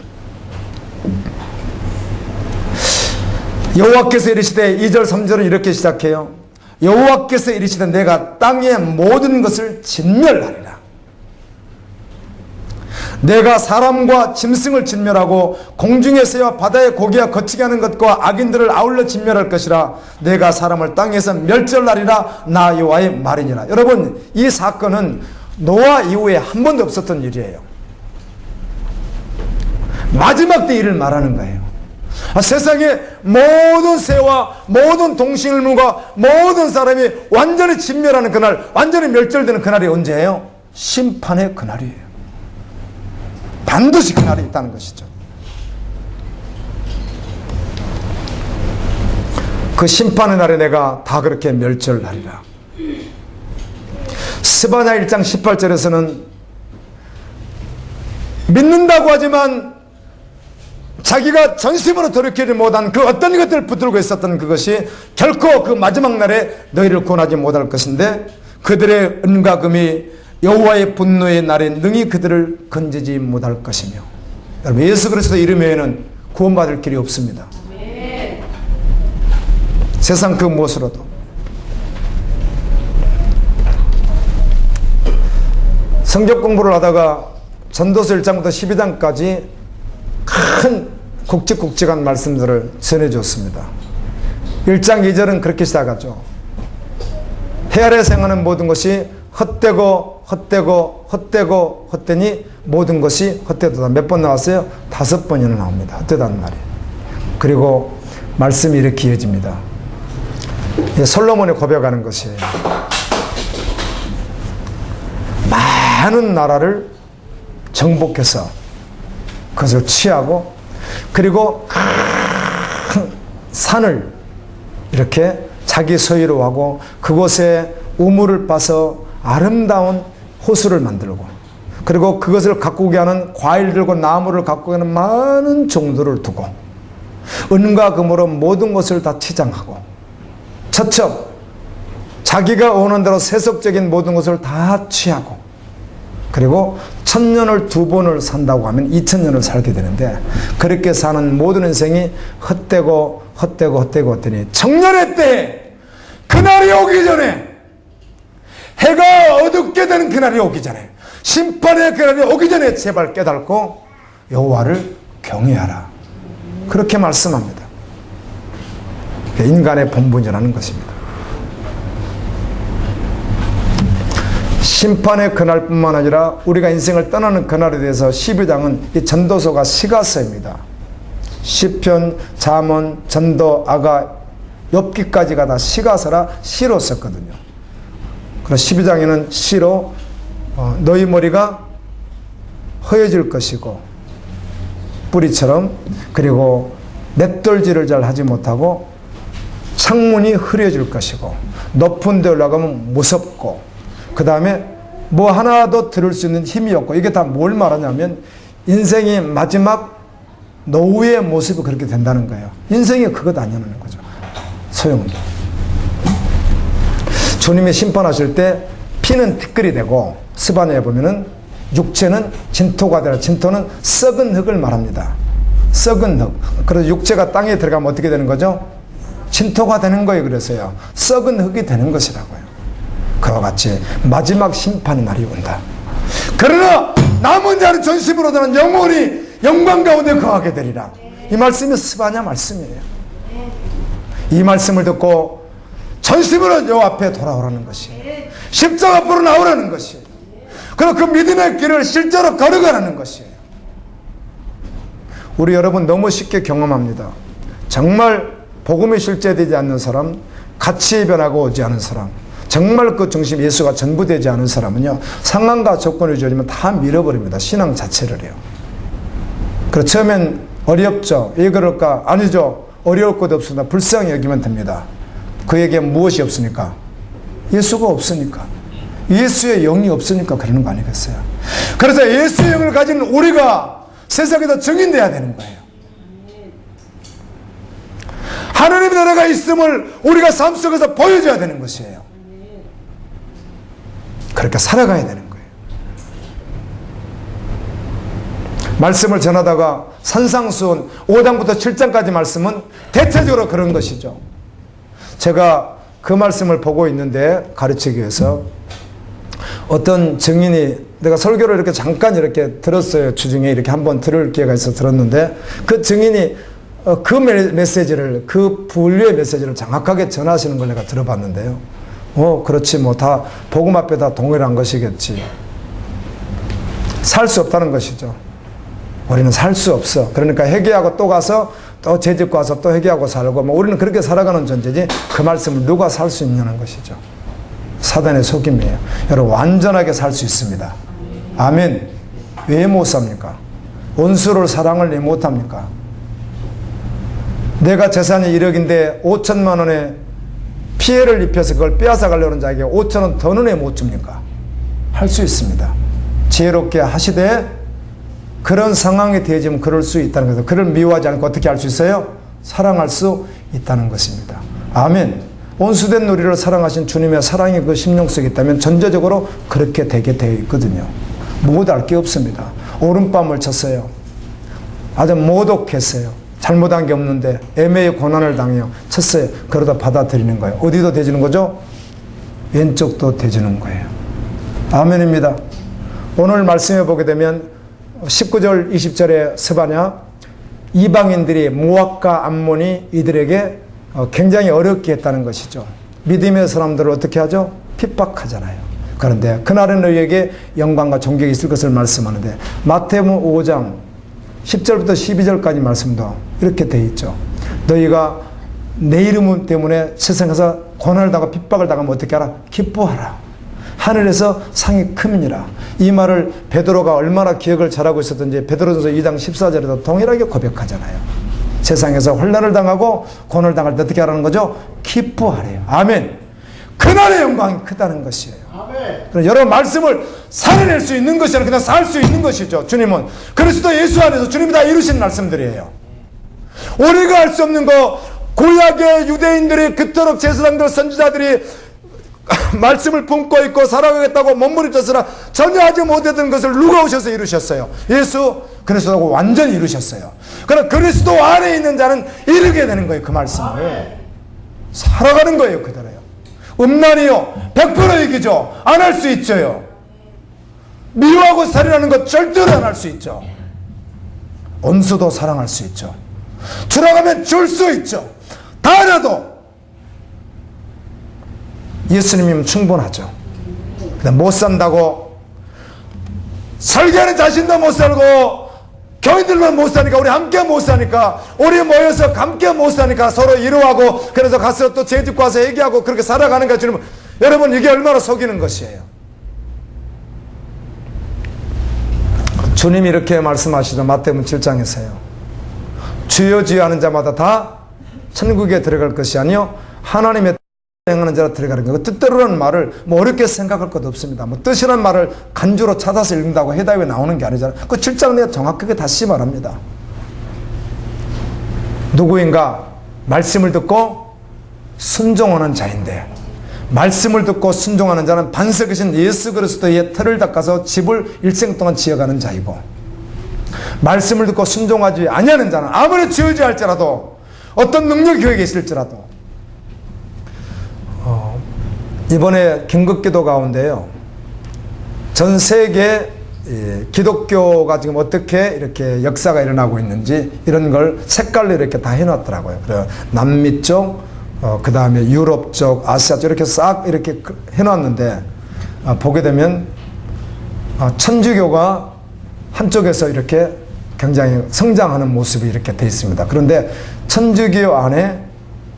여호와께서 이르시되, 2절 3절은 이렇게 시작해요. 여호와께서 이르시되 내가 땅의 모든 것을 진멸하리라. 내가 사람과 짐승을 진멸하고 공중의 새와 바다의 고기와 거치게 하는 것과 악인들을 아울러 진멸할 것이라. 내가 사람을 땅에서 멸절하리라. 나 여호와의 말이니라. 여러분 이 사건은 노아 이후에 한 번도 없었던 일이에요. 마지막 때 일을 말하는 거예요. 세상의 모든 새와 모든 동식물과 모든 사람이 완전히 진멸하는 그날, 완전히 멸절되는 그날이 언제예요? 심판의 그날이에요. 반드시 그날이 있다는 것이죠. 그 심판의 날에 내가 다 그렇게 멸절하리라. 스바냐 1장 18절에서는 믿는다고 하지만 자기가 전심으로 돌이키지 못한 그 어떤 것들을 붙들고 있었던 그것이 결코 그 마지막 날에 너희를 구원하지 못할 것인데, 그들의 은과 금이 여호와의 분노의 날에 능히 그들을 건지지 못할 것이며. 여러분 예수 그리스도 이름 외에는 구원받을 길이 없습니다. 세상 그 무엇으로도. 성경 공부를 하다가 전도서 1장부터 12장까지 큰 굵직굵직한 말씀들을 전해줬습니다. 1장 2절은 그렇게 시작하죠. 해 아래 생하는 모든 것이 헛되고 헛되고 헛되고 헛되니 모든 것이 헛되도다. 몇 번 나왔어요? 5번이나 나옵니다. 헛되다는 말이. 그리고 말씀이 이렇게 이어집니다. 솔로몬이 고백하는 것이에요. 많은 나라를 정복해서 그것을 취하고, 그리고 산을 이렇게 자기 소유로 하고, 그곳에 우물을 파서 아름다운 호수를 만들고, 그리고 그것을 가꾸게 하는 과일들과 나무를 가꾸게 하는 많은 종들을 두고, 은과 금으로 모든 것을 다 치장하고, 처첩 자기가 원하는 대로 세속적인 모든 것을 다 취하고, 그리고 1000년을 2번을 산다고 하면 2000년을 살게 되는데, 그렇게 사는 모든 인생이 헛되고 헛되니 정년의 때에, 그날이 오기 전에, 해가 어둡게 되는 그날이 오기 전에, 심판의 그날이 오기 전에 제발 깨닫고 여호와를 경외하라, 그렇게 말씀합니다. 인간의 본분이라는 것입니다. 심판의 그날뿐만 아니라 우리가 인생을 떠나는 그날에 대해서 12장은 이 전도서가 시가서입니다. 시편, 잠언, 전도, 아가, 욥기까지가 다 시가서라 시로 썼거든요. 그래서 12장에는 시로 너희 머리가 허해질 것이고 뿌리처럼, 그리고 맷돌질을 잘 하지 못하고 창문이 흐려질 것이고, 높은 데 올라가면 무섭고, 그 다음에 뭐 하나도 들을 수 있는 힘이 없고, 이게 다 뭘 말하냐면 인생이 마지막 노후의 모습이 그렇게 된다는 거예요. 인생이 그것 아니라는 거죠. 소용없는. 주님이 심판하실 때 피는 티끌이 되고, 스바냐에 보면은 육체는 진토가 되라. 진토는 썩은 흙을 말합니다. 썩은 흙. 그래서 육체가 땅에 들어가면 어떻게 되는 거죠? 진토가 되는 거예요. 그래서요, 썩은 흙이 되는 것이라고요. 그와 같이 마지막 심판의 날이 온다. 그러나 남은 자는 전심으로 드는 영원히 영광 가운데 거하게 되리라. 이 말씀이 스바냐 말씀이에요. 이 말씀을 듣고 전심으로 여호와 앞에 돌아오라는 것이에요. 십자가 앞으로 나오라는 것이에요. 그리고 그 믿음의 길을 실제로 걸어가라는 것이에요. 우리 여러분 너무 쉽게 경험합니다. 정말 복음이 실제되지 않는 사람, 가치에 변하고 오지 않은 사람, 정말 그 중심 예수가 전부되지 않은 사람은요, 상황과 조건을 주어지면 다 밀어버립니다. 신앙 자체를요. 그래서 처음엔 어렵죠. 왜 그럴까? 아니죠. 어려울 것도 없습니다. 불쌍히 여기면 됩니다. 그에게 무엇이 없으니까? 예수가 없으니까. 예수의 영이 없으니까 그러는 거 아니겠어요? 그래서 예수의 영을 가진 우리가 세상에서 증인돼야 되는 거예요. 하나님의 나라가 있음을 우리가 삶 속에서 보여줘야 되는 것이에요. 그렇게 살아가야 되는 거예요. 말씀을 전하다가 산상수훈 5장부터 7장까지 말씀은 대체적으로 그런 것이죠. 제가 그 말씀을 보고 있는데, 가르치기 위해서 어떤 증인이, 내가 설교를 이렇게 잠깐 이렇게 들었어요. 주중에 이렇게 한번 들을 기회가 있어서 들었는데, 그 증인이 그 메시지를, 그 분류의 메시지를 정확하게 전하시는 걸 내가 들어봤는데요. 그렇지, 뭐 다 복음 앞에 다 동일한 것이겠지. 살 수 없다는 것이죠. 우리는 살 수 없어. 그러니까 회개하고 또 가서 또 재짓고 와서 또 회개하고 살고, 뭐 우리는 그렇게 살아가는 존재지, 그 말씀을 누가 살 수 있냐는 것이죠. 사단의 속임이에요. 여러분, 완전하게 살 수 있습니다. 아멘. 왜 못 삽니까? 원수를 사랑을 왜 못합니까? 내가 재산이 1억인데 5천만 원에 피해를 입혀서 그걸 빼앗아 가려는 자에게 5천 원 더는 왜 못 줍니까? 할 수 있습니다. 지혜롭게 하시되, 그런 상황이 되어지면 그럴 수 있다는 것을, 그를 미워하지 않고 어떻게 할 수 있어요? 사랑할 수 있다는 것입니다. 아멘. 온수된 우리를 사랑하신 주님의 사랑이 그 심령 속에 있다면 전제적으로 그렇게 되게 되어 있거든요. 못할 게 없습니다. 오른밤을 쳤어요. 아주 모독했어요. 잘못한 게 없는데 애매히 고난을 당해요. 쳤어요. 그러다 받아들이는 거예요. 어디도 대주는 거죠? 왼쪽도 대주는 거예요. 아멘입니다. 오늘 말씀해 보게 되면 19절 20절에 스바냐, 이방인들이 모압과 암몬이 이들에게 굉장히 어렵게 했다는 것이죠. 믿음의 사람들을 어떻게 하죠? 핍박하잖아요. 그런데 그날은 너희에게 영광과 존경이 있을 것을 말씀하는데, 마태복음 5장 10절부터 12절까지 말씀도 이렇게 되어 있죠. 너희가 내 이름 때문에 세상에서 고난을 당하고 핍박을 당하면 어떻게 하라? 기뻐하라. 하늘에서 상이 크미니라. 이 말을 베드로가 얼마나 기억을 잘하고 있었던지 베드로전서 2장 14절에도 동일하게 고백하잖아요. 세상에서 환난을 당하고 고난을 당할 때 어떻게 하라는 거죠? 기뻐하래요. 아멘. 그날의 영광이 크다는 것이에요. 아멘. 여러분 말씀을 살아낼 수 있는 것이 아니라 그냥 살 수 있는 것이죠. 주님은 그리스도 예수 안에서 주님이 다 이루신 말씀들이에요. 우리가 할 수 없는 거, 구약의 유대인들이 그토록 제사장들 선지자들이 말씀을 품고 있고 살아가겠다고 몸부림쳤으나 전혀 하지 못했던 것을 누가 오셔서 이루셨어요? 예수 그리스도가 완전히 이루셨어요. 그러나 그리스도 안에 있는 자는 이루게 되는 거예요. 그 말씀을 살아가는 거예요. 그대로요. 음란이요 100% 이기죠. 안 할 수 있죠요. 미워하고 살인하는 것 절대로 안 할 수 있죠. 원수도 사랑할 수 있죠. 주라가면 줄 수 있죠. 다 알아도 예수님이면 충분하죠. 근데 못 산다고 살게 하는 자신도 못 살고 교인들만 못 사니까 우리 함께 못 사니까 우리 모여서 함께 못 사니까 서로 이루하고 그래서 가서 또 제 집 가서 얘기하고 그렇게 살아가는 거예요. 주님, 여러분 이게 얼마나 속이는 것이에요. 주님이 이렇게 말씀하시죠. 마태복음 7장에서요. 주여 주여 하는 자마다 다 천국에 들어갈 것이 아니요 하나님의 행하는 자라 들어가는 거예요. 뜻대로라는 말을 뭐 어렵게 생각할 것도 없습니다. 뭐 뜻이라는 말을 간주로 찾아서 읽는다고 해답이 나오는 게 아니잖아요. 그 7장 내에 정확하게 다시 말합니다. 누구인가 말씀을 듣고 순종하는 자인데 말씀을 듣고 순종하는 자는 반석이신 예수 그리스도의 터를 닦아서 집을 일생 동안 지어가는 자이고 말씀을 듣고 순종하지 아니하는 자는 아무리 지어지 할지라도 어떤 능력이 그에게 있을지라도 이번에 긴급기도 가운데요. 전 세계 기독교가 지금 어떻게 이렇게 역사가 일어나고 있는지 이런 걸 색깔로 이렇게 다 해놨더라고요. 그래서 남미 쪽, 그 다음에 유럽 쪽, 아시아 쪽 이렇게 싹 이렇게 해놨는데 보게 되면 천주교가 한쪽에서 이렇게 굉장히 성장하는 모습이 이렇게 돼 있습니다. 그런데 천주교 안에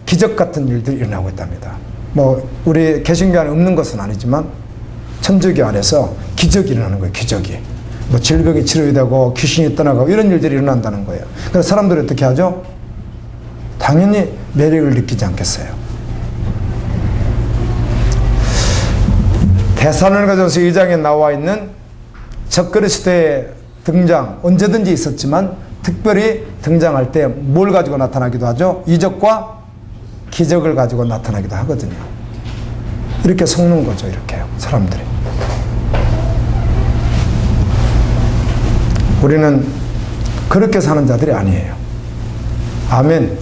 기적 같은 일들이 일어나고 있답니다. 뭐 우리 개신교 안에 없는 것은 아니지만 천주교 안에서 기적이 일어나는 거예요. 기적이 뭐 질병이 치료되고 귀신이 떠나가고 이런 일들이 일어난다는 거예요. 그래서 사람들이 어떻게 하죠? 당연히 매력을 느끼지 않겠어요. 데살로니가전서 2장에 나와 있는 적그리스도의 등장 언제든지 있었지만 특별히 등장할 때 뭘 가지고 나타나기도 하죠? 이적과 기적을 가지고 나타나기도 하거든요. 이렇게 속는 거죠. 이렇게요. 사람들이. 우리는 그렇게 사는 자들이 아니에요. 아멘.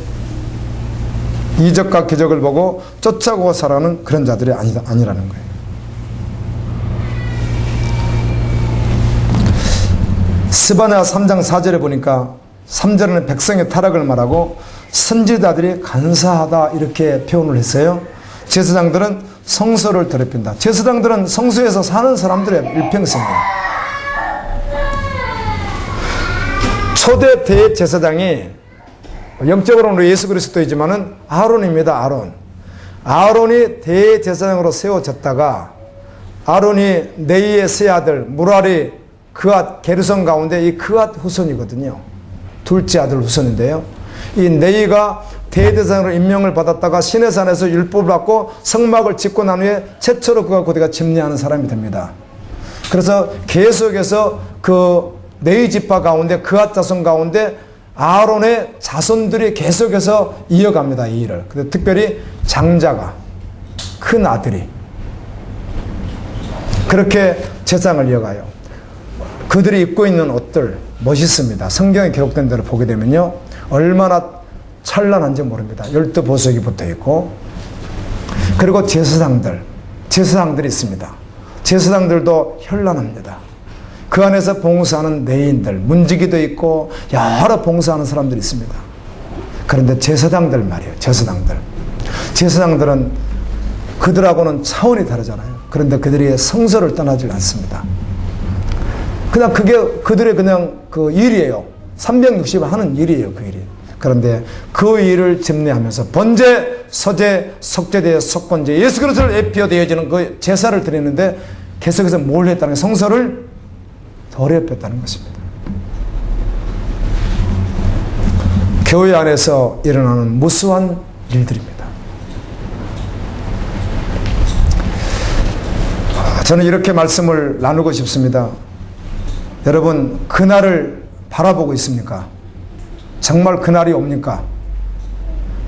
이적과 기적을 보고 쫓아오고 살아가는 그런 자들이 아니라는 거예요. 스바냐 3장 4절에 보니까 3절에는 백성의 타락을 말하고 선지자들이 간사하다 이렇게 표현을 했어요. 제사장들은 성소를 더럽힌다. 제사장들은 성소에서 사는 사람들의 일평생이에요. 초대 대제사장이 영적으로는 예수 그리스도이지만은 아론입니다. 아론이 대제사장으로 세워졌다가 아론이 네이의 세 아들 무라리 그앗 게르손 가운데 이 그앗 후손이거든요. 둘째 아들 후손인데요. 이 네이가 대제사장으로 임명을 받았다가 시내산에서 율법을 받고 성막을 짓고 난 후에 최초로 그가 고대가 집례하는 사람이 됩니다. 그래서 계속해서 그 네이 지파 가운데 그앗 자손 가운데 아론의 자손들이 계속해서 이어갑니다. 이 일을. 근데 특별히 장자가 큰 아들이 그렇게 제사장을 이어가요. 그들이 입고 있는 옷들 멋있습니다. 성경에 기록된 대로 보게 되면요 얼마나 찬란한지 모릅니다. 12보석이 붙어있고 그리고 제사장들이 있습니다. 제사장들도 현란합니다. 그 안에서 봉사하는 내인들, 문지기도 있고 여러 봉사하는 사람들이 있습니다. 그런데 제사장들 말이에요. 제사장들은 그들하고는 차원이 다르잖아요. 그런데 그들이 성소를 떠나질 않습니다. 그냥 그게 그들의 그냥 그 일이에요. 360을 하는 일이에요. 그 일이. 그런데 그 일을 집례하면서 번제, 서제, 속죄제, 속건제, 예수 그리스도를 예표되어 되어지는 그 제사를 드리는데 계속해서 뭘 했다는 게 성서를 더럽혔다는 것입니다. 교회 안에서 일어나는 무수한 일들입니다. 저는 이렇게 말씀을 나누고 싶습니다. 여러분, 그날을 바라보고 있습니까? 정말 그날이 옵니까?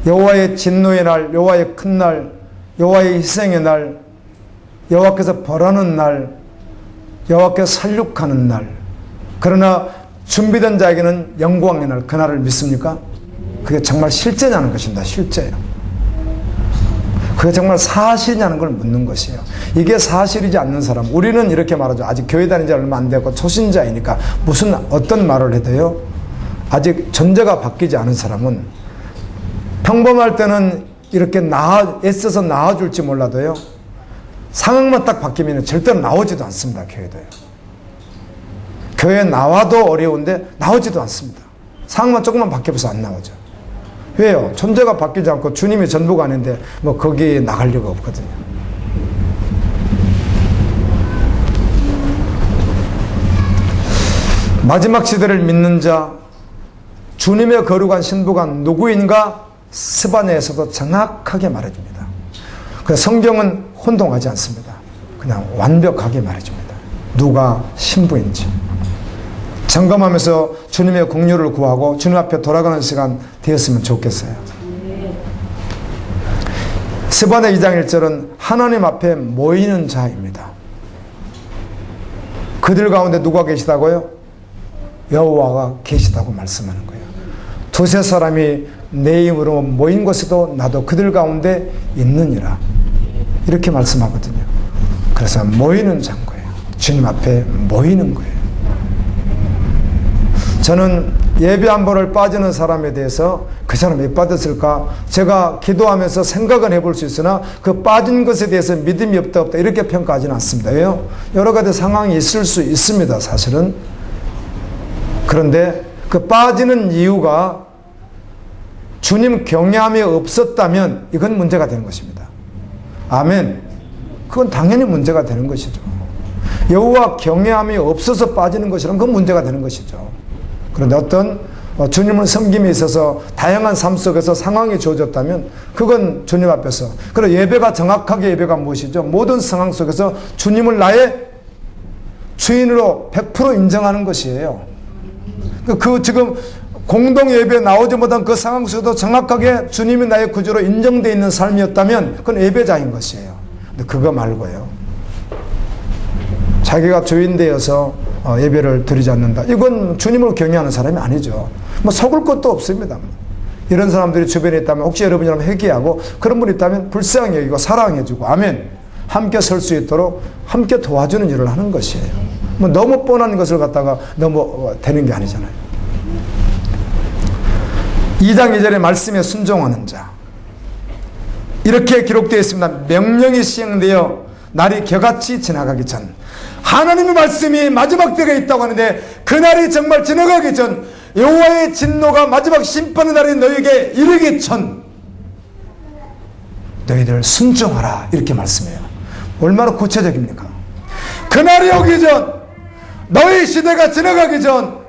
여호와의 진노의 날, 여호와의 큰 날, 여호와의 희생의 날, 여호와께서 벌하는 날, 여호와께서 살육하는 날. 그러나 준비된 자에게는 영광의 날, 그날을 믿습니까? 그게 정말 실제냐는 것입니다. 실제예요. 그게 정말 사실이냐는 걸 묻는 것이에요. 이게 사실이지 않는 사람, 우리는 이렇게 말하죠. 아직 교회 다닌 지 얼마 안 되고 초신자이니까 무슨 어떤 말을 해도요, 아직 전제가 바뀌지 않은 사람은 평범할 때는 이렇게 애써서 나아줄지 몰라도요, 상황만 딱 바뀌면 절대로 나오지도 않습니다. 교회도요. 교회에 나와도 어려운데 나오지도 않습니다. 상황만 조금만 바뀌어서 안 나오죠. 왜요? 존재가 바뀌지 않고 주님이 전부가 아닌데 뭐 거기에 나갈 리가 없거든요. 마지막 시대를 믿는 자, 주님의 거룩한 신부가 누구인가 스바냐에서도 정확하게 말해줍니다. 그래서 성경은 혼동하지 않습니다. 그냥 완벽하게 말해줍니다. 누가 신부인지. 점검하면서 주님의 긍휼을 구하고 주님 앞에 돌아가는 시간 되었으면 좋겠어요. 스바냐 2장 1절은 하나님 앞에 모이는 자입니다. 그들 가운데 누가 계시다고요? 여호와가 계시다고 말씀하는 거예요. 두세 사람이 내 이름으로 모인 곳에도 나도 그들 가운데 있느니라, 이렇게 말씀하거든요. 그래서 모이는 자인 거예요. 주님 앞에 모이는 거예요. 저는 예배 한 번을 빠지는 사람에 대해서 그 사람이 왜 빠졌을까? 제가 기도하면서 생각은 해볼 수 있으나 그 빠진 것에 대해서 믿음이 없다 이렇게 평가하지는 않습니다. 왜요? 여러 가지 상황이 있을 수 있습니다. 사실은. 그런데 그 빠지는 이유가 주님 경외함이 없었다면 이건 문제가 되는 것입니다. 아멘. 그건 당연히 문제가 되는 것이죠. 여호와 경외함이 없어서 빠지는 것이라면 그건 문제가 되는 것이죠. 그런데 어떤 주님을 섬김에 있어서 다양한 삶 속에서 상황이 주어졌다면 그건 주님 앞에서, 그리고 예배가 정확하게 예배가 무엇이죠? 모든 상황 속에서 주님을 나의 주인으로 100% 인정하는 것이에요. 그 지금 공동 예배에 나오지 못한 그 상황 속에도 정확하게 주님이 나의 구주로 인정되어 있는 삶이었다면 그건 예배자인 것이에요. 근데 그거 말고요, 자기가 주인 되어서 예배를 드리지 않는다, 이건 주님을 경외하는 사람이 아니죠. 뭐 속을 것도 없습니다. 이런 사람들이 주변에 있다면 혹시 여러분이라면 회개하고, 그런 분이 있다면 불쌍히 여기고 사랑해주고, 아멘, 함께 설 수 있도록 함께 도와주는 일을 하는 것이에요. 뭐 너무 뻔한 것을 갖다가 너무 되는 게 아니잖아요. 2장 2절의 말씀에 순종하는 자, 이렇게 기록되어 있습니다. 명령이 시행되어 날이 겨같이 지나가기 전, 하나님의 말씀이 마지막 때가 있다고 하는데 그날이 정말 지나가기 전, 여호와의 진노가 마지막 심판의 날이 너에게 이르기 전 너희들 순종하라, 이렇게 말씀해요. 얼마나 구체적입니까? 그날이 오기 전, 너희 시대가 지나가기 전,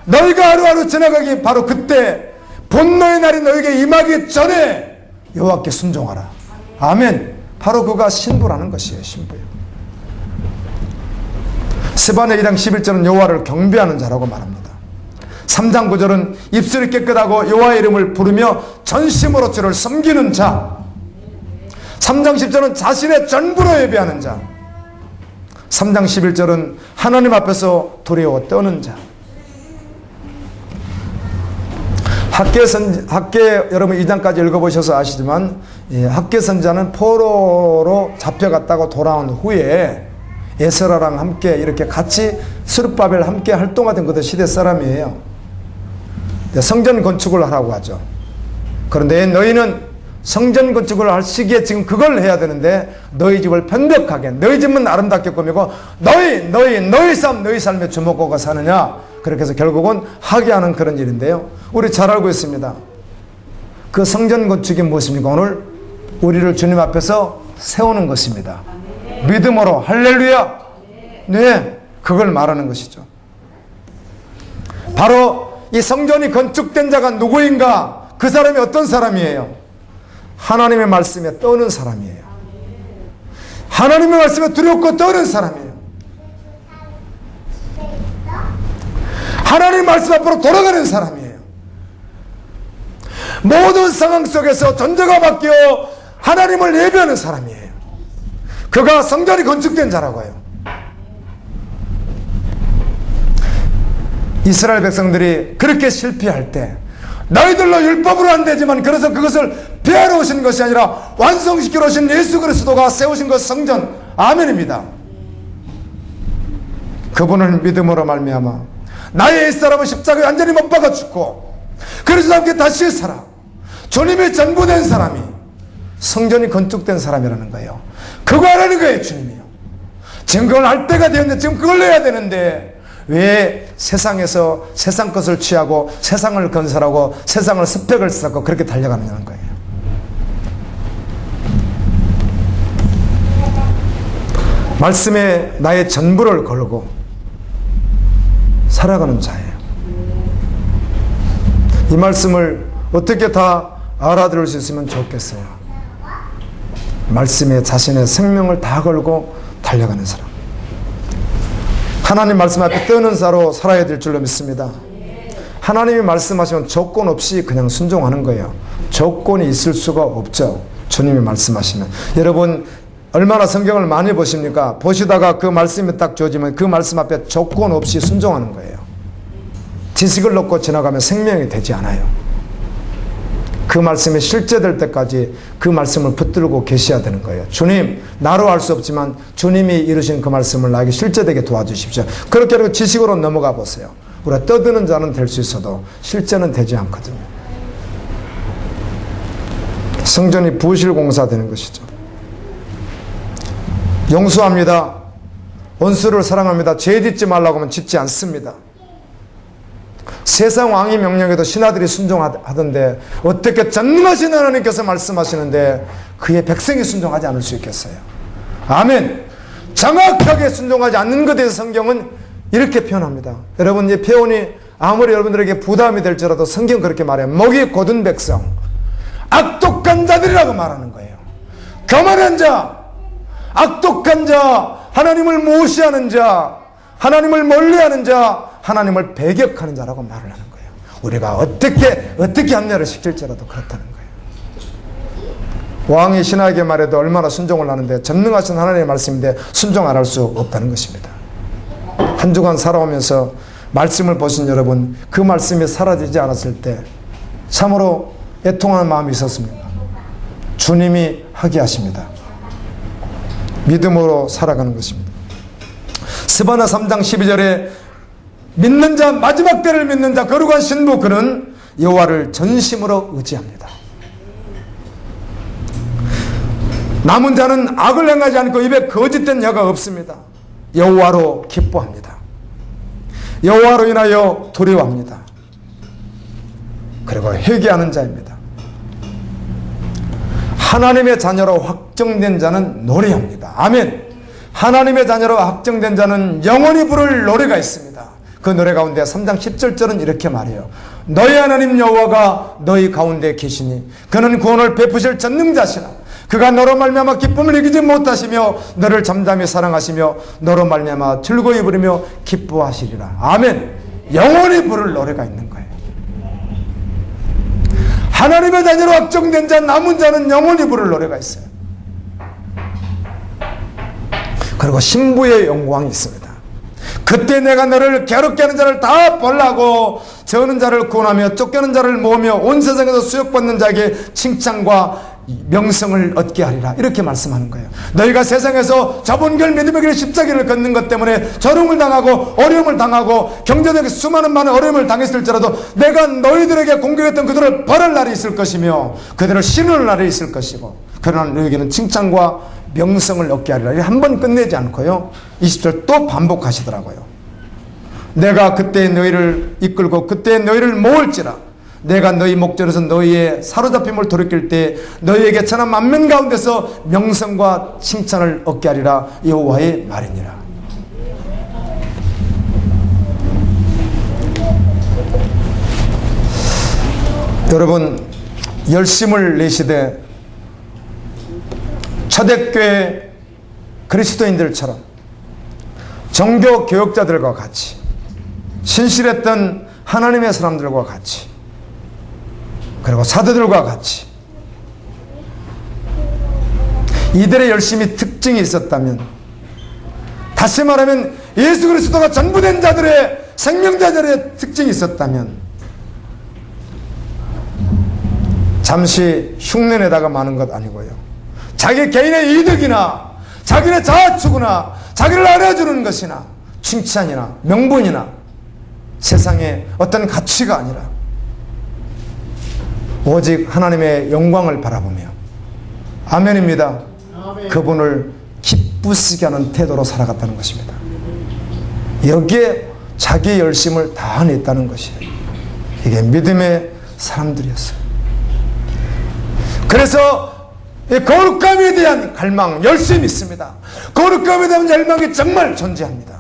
너희가 하루하루 지나가기 바로 그때 본노의 날이 너에게 임하기 전에 여호와께 순종하라. 아멘. 바로 그가 신부라는 것이에요. 신부요. 스바냐 2장 11절은 여호와를 경배하는 자라고 말합니다. 3장 9절은 입술이 깨끗하고 여호와의 이름을 부르며 전심으로 주를 섬기는 자. 3장 10절은 자신의 전부로 예배하는 자. 3장 11절은 하나님 앞에서 두려워 떠는 자. 학계 여러분 2장까지 읽어보셔서 아시지만, 학계 선자는 포로로 잡혀갔다가 돌아온 후에 에스라랑 함께 이렇게 같이 스룹바벨 함께 활동하던 그들 시대 사람이에요. 성전 건축을 하라고 하죠. 그런데 너희는 성전 건축을 할 시기에 지금 그걸 해야 되는데 너희 집을 편벽하게, 너희 집은 아름답게 꾸미고 너희 삶에 주목하고 사느냐? 그렇게 해서 결국은 하게 하는 그런 일인데요. 우리 잘 알고 있습니다. 그 성전 건축이 무엇입니까? 오늘 우리를 주님 앞에서 세우는 것입니다. 믿음으로 할렐루야. 네, 그걸 말하는 것이죠. 바로 이 성전이 건축된 자가 누구인가? 그 사람이 어떤 사람이에요? 하나님의 말씀에 떠는 사람이에요. 하나님의 말씀에 두렵고 떠는 사람이에요. 하나님의 말씀 앞으로 돌아가는 사람이에요. 모든 상황 속에서 전제가 바뀌어 하나님을 예배하는 사람이에요. 그가 성전이 건축된 자라고 해요. 이스라엘 백성들이 그렇게 실패할 때 너희들로 율법으로 안 되지만 그래서 그것을 피하러 오신 것이 아니라 완성시키러 오신 예수 그리스도가 세우신 것 성전, 아멘입니다. 그분을 믿음으로 말미암아 나의 옛사람은 십자가에 완전히 못 박아 죽고 그리스도와 함께 다시 살아 주님이 전부된 사람이 성전이 건축된 사람이라는 거예요. 그거 하라는 거예요. 주님이요. 지금 그걸 할 때가 되었는데 지금 그걸 해야 되는데 왜 세상에서 세상 것을 취하고 세상을 건설하고 세상을 스펙을 쌓고 그렇게 달려가느냐는 거예요. 말씀에 나의 전부를 걸고 살아가는 자예요. 이 말씀을 어떻게 다 알아들을 수 있으면 좋겠어요. 말씀에 자신의 생명을 다 걸고 달려가는 사람, 하나님 말씀 앞에 뜨는 자로 살아야 될 줄로 믿습니다. 하나님이 말씀하시면 조건 없이 그냥 순종하는 거예요. 조건이 있을 수가 없죠. 주님이 말씀하시면. 여러분 얼마나 성경을 많이 보십니까? 보시다가 그 말씀이 딱 주어지면 그 말씀 앞에 조건 없이 순종하는 거예요. 지식을 넣고 지나가면 생명이 되지 않아요. 그 말씀이 실제될 때까지 그 말씀을 붙들고 계셔야 되는 거예요. 주님, 나로 할 수 없지만 주님이 이루신 그 말씀을 나에게 실제되게 도와주십시오. 그렇게 하고 지식으로 넘어가 보세요. 우리가 떠드는 자는 될 수 있어도 실제는 되지 않거든요. 성전이 부실 공사되는 것이죠. 용서합니다. 원수를 사랑합니다. 죄 짓지 말라고 하면 짓지 않습니다. 세상 왕이 명령에도 신하들이 순종하던데 어떻게 전능하신 하나님께서 말씀하시는데 그의 백성이 순종하지 않을 수 있겠어요? 아멘. 정확하게 순종하지 않는 것에 대해서 성경은 이렇게 표현합니다. 여러분 이 표현이 아무리 여러분들에게 부담이 될지라도 성경 그렇게 말해요. 목이 곧은 백성, 악독한 자들이라고 말하는 거예요. 교만한 자, 악독한 자, 하나님을 무시하는 자, 하나님을 멀리하는 자, 하나님을 배격하는 자라고 말을 하는 거예요. 우리가 어떻게 합리화를 시킬지라도 그렇다는 거예요. 왕이 신하에게 말해도 얼마나 순종을 하는데 전능하신 하나님의 말씀인데 순종 안 할 수 없다는 것입니다. 한 주간 살아오면서 말씀을 보신 여러분, 그 말씀이 사라지지 않았을 때 참으로 애통하는 마음이 있었습니까? 주님이 하게 하십니다. 믿음으로 살아가는 것입니다. 스바나 3장 12절에 믿는 자, 마지막 때를 믿는 자, 거룩한 신부, 그는 여호와를 전심으로 의지합니다. 남은 자는 악을 행하지 않고 입에 거짓된 여가 없습니다. 여호와로 기뻐합니다. 여호와로 인하여 두려워합니다. 그리고 회개하는 자입니다. 하나님의 자녀로 확정된 자는 노래합니다. 아멘. 하나님의 자녀로 확정된 자는 영원히 부를 노래가 있습니다. 그 노래 가운데 3장 10절은 이렇게 말해요. 너희 하나님 여호와가 너희 가운데 계시니 그는 구원을 베푸실 전능자시라. 그가 너로 말미암아 기쁨을 이기지 못하시며 너를 잠잠히 사랑하시며 너로 말미암아 즐거이 부르며 기뻐하시리라. 아멘. 영원히 부를 노래가 있는 거예요. 하나님의 자녀로 확정된 자, 남은 자는 영원히 부를 노래가 있어요. 그리고 신부의 영광이 있습니다. 그때 내가 너를 괴롭게 하는 자를 다 벌하고 저는 자를 구원하며 쫓겨는 자를 모으며 온 세상에서 수욕받는 자에게 칭찬과 명성을 얻게 하리라. 이렇게 말씀하는 거예요. 너희가 세상에서 자본결 믿음의 길 십자가를 걷는 것 때문에 저롱을 당하고 어려움을 당하고 경제적인 수많은 많은 어려움을 당했을지라도 내가 너희들에게 공격했던 그들을 벌할 날이 있을 것이며 그들을 신을 날이 있을 것이고 그러나 너희에게는 칭찬과 명성을 얻게 하리라. 한 번 끝내지 않고요 20절 또 반복하시더라고요. 내가 그때 너희를 이끌고 그때 너희를 모을지라. 내가 너희 목전에서 너희의 사로잡힘을 돌이킬 때 너희에게 천하 만민 가운데서 명성과 칭찬을 얻게 하리라. 여호와의 말이니라. 여러분, 열심을 내시되 초대교회 그리스도인들처럼 종교 교역자들과 같이 신실했던 하나님의 사람들과 같이 그리고 사도들과 같이 이들의 열심이 특징이 있었다면, 다시 말하면 예수 그리스도가 전부된 자들의 생명자들의 특징이 있었다면 잠시 흉내내다가 마는 것 아니고요, 자기 개인의 이득이나 자기의 자아추구나 자기를 알아주는 것이나 칭찬이나 명분이나 세상의 어떤 가치가 아니라 오직 하나님의 영광을 바라보며 아멘입니다. 아멘. 그분을 기쁘시게 하는 태도로 살아갔다는 것입니다. 여기에 자기의 열심을 다해냈다는 것이에요. 이게 믿음의 사람들이었어요. 그래서 거룩감에 대한 갈망, 열심이 있습니다. 거룩감에 대한 열망이 정말 존재합니다.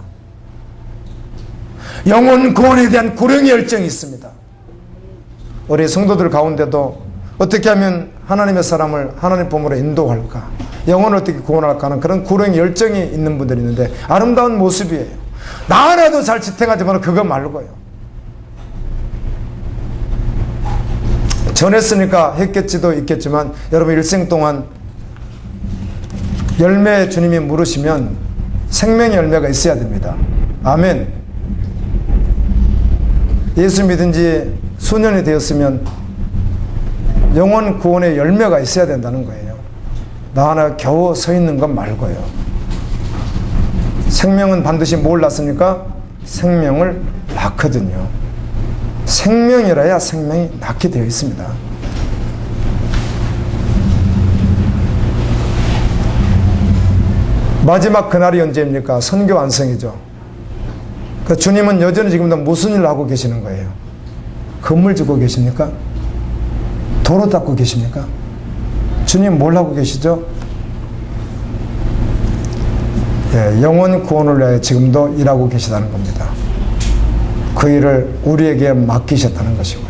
영혼 구원에 대한 구령의 열정이 있습니다. 우리 성도들 가운데도 어떻게 하면 하나님의 사람을 하나님 보물로 인도할까, 영혼을 어떻게 구원할까 하는 그런 구령의 열정이 있는 분들이 있는데 아름다운 모습이에요. 나 하나도 잘 지탱하지만 그거 말고요. 전했으니까 했겠지도 있겠지만 여러분 일생 동안 열매 주님이 물으시면 생명의 열매가 있어야 됩니다. 아멘. 예수 믿은 지 수년이 되었으면 영혼 구원의 열매가 있어야 된다는 거예요. 나 하나 겨우 서 있는 것 말고요. 생명은 반드시 뭘 낳습니까? 생명을 낳거든요. 생명이라야 생명이 낳게 되어 있습니다. 마지막 그날이 언제입니까? 선교 완성이죠. 그 주님은 여전히 지금도 무슨 일을 하고 계시는 거예요? 건물 짓고 계십니까? 도로 닦고 계십니까? 주님 뭘 하고 계시죠? 예, 영혼 구원을 위해 지금도 일하고 계시다는 겁니다. 그 일을 우리에게 맡기셨다는 것이고요.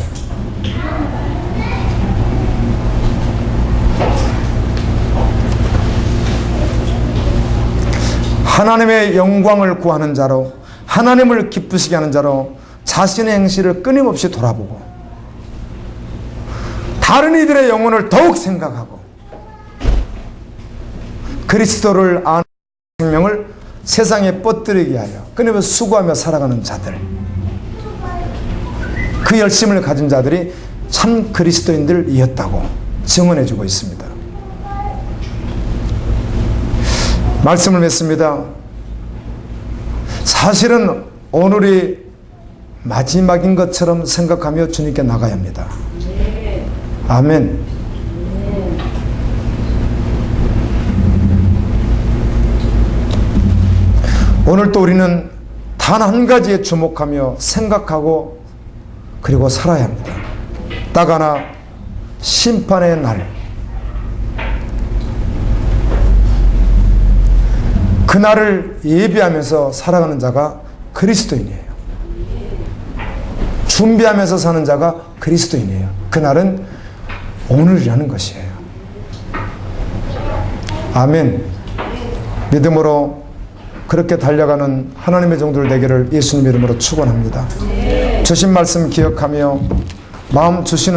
하나님의 영광을 구하는 자로, 하나님을 기쁘시게 하는 자로 자신의 행실을 끊임없이 돌아보고 다른 이들의 영혼을 더욱 생각하고 그리스도를 아는 생명을 세상에 뻗뜨리게 하여 끊임없이 수고하며 살아가는 자들, 그 열심을 가진 자들이 참 그리스도인들이었다고 증언해주고 있습니다. 말씀을 맺습니다. 사실은 오늘이 마지막인 것처럼 생각하며 주님께 나가야 합니다. 아멘. 오늘 또 우리는 단 한 가지에 주목하며 생각하고 그리고 살아야 합니다. 딱 하나, 심판의 날. 그날을 예비하면서 살아가는 자가 그리스도인이에요. 준비하면서 사는 자가 그리스도인이에요. 그날은 오늘이라는 것이에요. 아멘. 믿음으로 그렇게 달려가는 하나님의 종들 되기를 예수님 이름으로 축원합니다. 주신 말씀 기억하며 마음 주시는